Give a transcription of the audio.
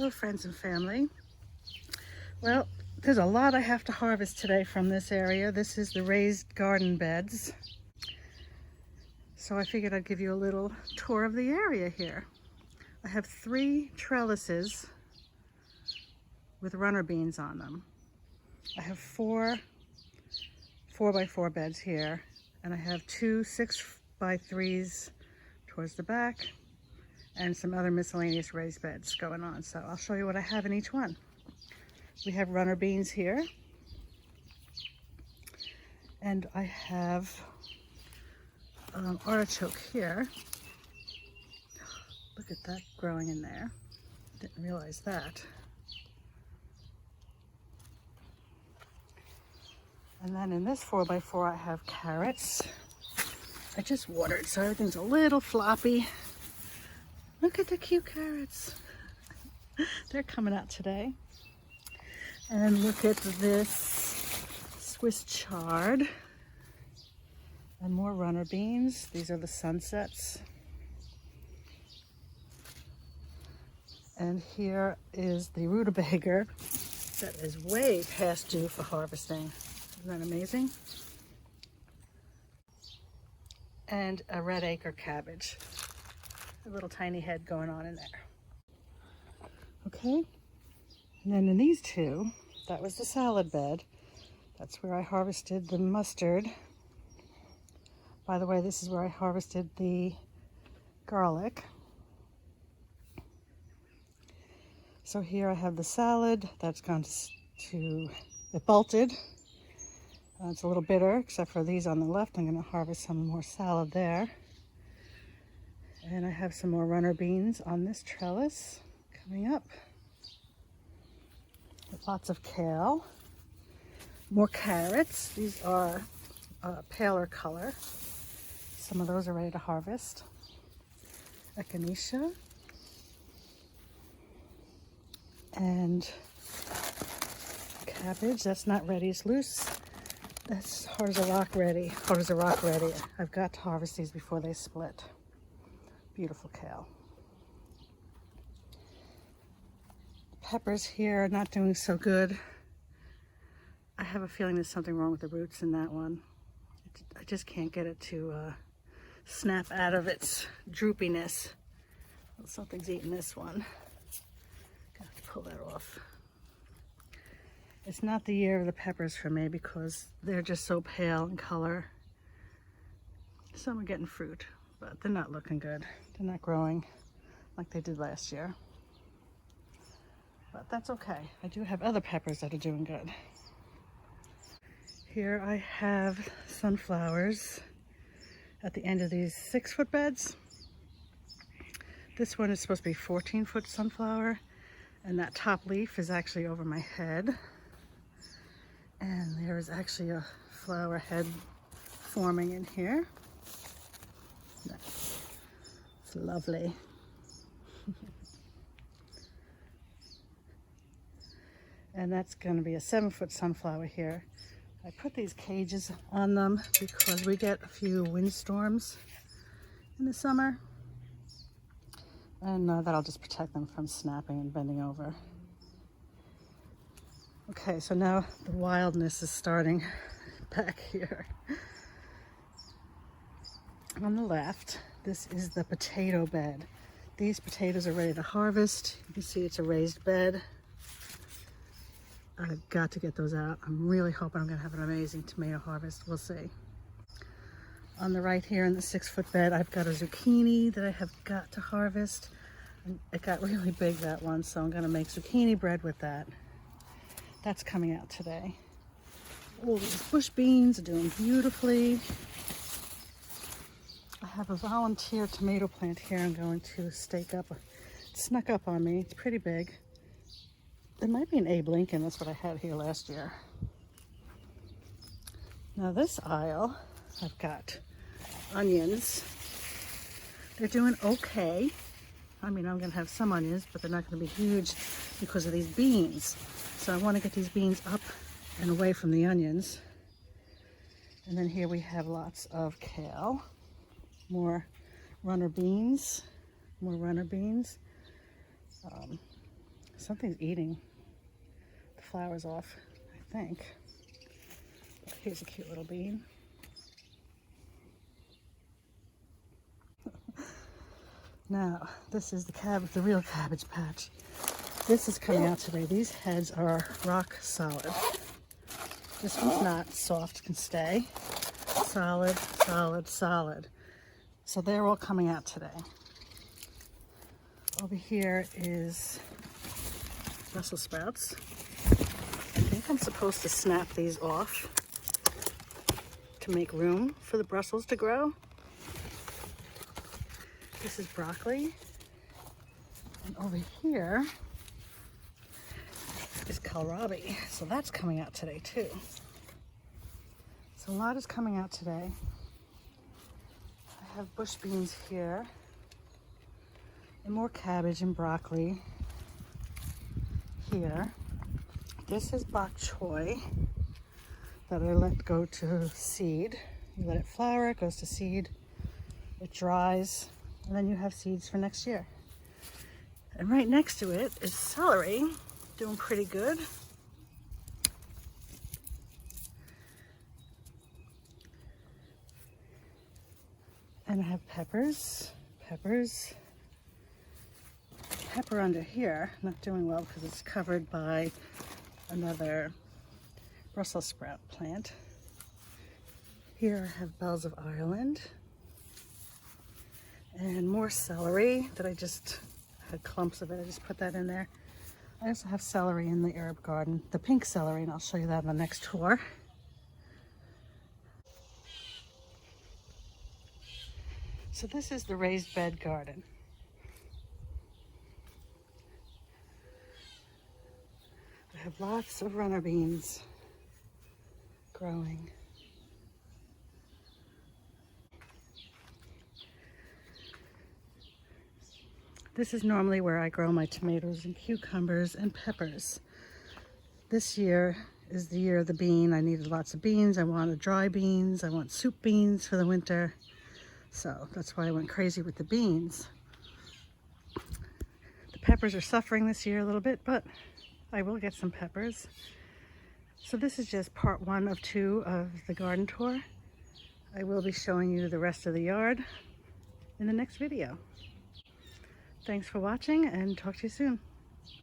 Hello friends and family. Well, there's a lot I have to harvest today from this area. This is the raised garden beds. So I figured I'd give you a little tour of the area here. I have 3 trellises with runner beans on them. I have 4 4x4 beds here, and I have 2 6x3s towards the back and some other miscellaneous raised beds going on. So I'll show you what I have in each one. We have runner beans here, and I have artichoke here. Look at that growing in there. Didn't realize that. And then in this 4x4 I have carrots. I just watered, so everything's a little floppy. Look at the cute carrots. They're coming out today. And look at this Swiss chard. And more runner beans. These are the sunsets. And here is the rutabaga that is way past due for harvesting. Isn't that amazing? And a red acre cabbage. A little tiny head going on in there. Okay. And then in these 2, that was the salad bed. That's where I harvested the mustard. By the way, this is where I harvested the garlic. So here I have the salad that's gone to it bolted. It's a little bitter, except for these on the left. I'm going to harvest some more salad there. And I have some more runner beans on this trellis coming up. Lots of kale. More carrots. These are paler color. Some of those are ready to harvest. Echinacea. And cabbage. That's not ready. It's loose. That's hard as a rock ready. Hard as a rock ready. I've got to harvest these before they split. Beautiful kale. Peppers here are not doing so good. I have a feeling there's something wrong with the roots in that one. I just can't get it to snap out of its droopiness. Well, something's eating this one. Gonna have to pull that off. It's not the year of the peppers for me because they're just so pale in color. Some are getting fruit, but they're not looking good. They're not growing like they did last year. But that's okay. I do have other peppers that are doing good. Here I have sunflowers at the end of these 6-foot beds. This one is supposed to be 14-foot sunflower, and that top leaf is actually over my head. And there's actually a flower head forming in here. It's lovely. And that's going to be a 7-foot sunflower here. I put these cages on them because we get a few windstorms in the summer. And that'll just protect them from snapping and bending over. Okay, so now the wildness is starting back here. On the left, this is the potato bed. These potatoes are ready to harvest. You can see it's a raised bed. I've got to get those out. I'm really hoping I'm going to have an amazing tomato harvest. We'll see. On the right here in the 6-foot bed, I've got a zucchini that I have got to harvest. It got really big, that one, so I'm going to make zucchini bread with that. That's coming out today. Oh, these bush beans are doing beautifully. I have a volunteer tomato plant here I'm going to stake up. It snuck up on me. It's pretty big. There might be an Abe Lincoln. That's what I had here last year. Now this aisle, I've got onions. They're doing okay. I mean, I'm going to have some onions, but they're not going to be huge because of these beans. So I want to get these beans up and away from the onions. And then here we have lots of kale. More runner beans. More runner beans. Something's eating the flowers off, I think. But here's a cute little bean. Now, this is the real cabbage patch. This is coming out today. These heads are rock solid. This one's not soft, can stay. Solid, solid, solid. So they're all coming out today. Over here is Brussels sprouts. I think I'm supposed to snap these off to make room for the Brussels to grow. This is broccoli. And over here is kohlrabi. So that's coming out today too. So a lot is coming out today. I have bush beans here. And more cabbage and broccoli here. This is bok choy that I let go to seed. You let it flower, it goes to seed, it dries, and then you have seeds for next year. And right next to it is celery, doing pretty good. And I have peppers. Pepper under here, not doing well because it's covered by another Brussels sprout plant. Here I have bells of Ireland and more celery that I just had clumps of it. I just put that in there. I also have celery in the herb garden, the pink celery, and I'll show you that on the next tour. So this is the raised bed garden. I have lots of runner beans growing. This is normally where I grow my tomatoes and cucumbers and peppers. This year is the year of the bean. I needed lots of beans. I wanted dry beans. I want soup beans for the winter. So that's why I went crazy with the beans. The peppers are suffering this year a little bit, but I will get some peppers. So this is just part 1 of 2 of the garden tour. I will be showing you the rest of the yard in the next video. Thanks for watching and talk to you soon.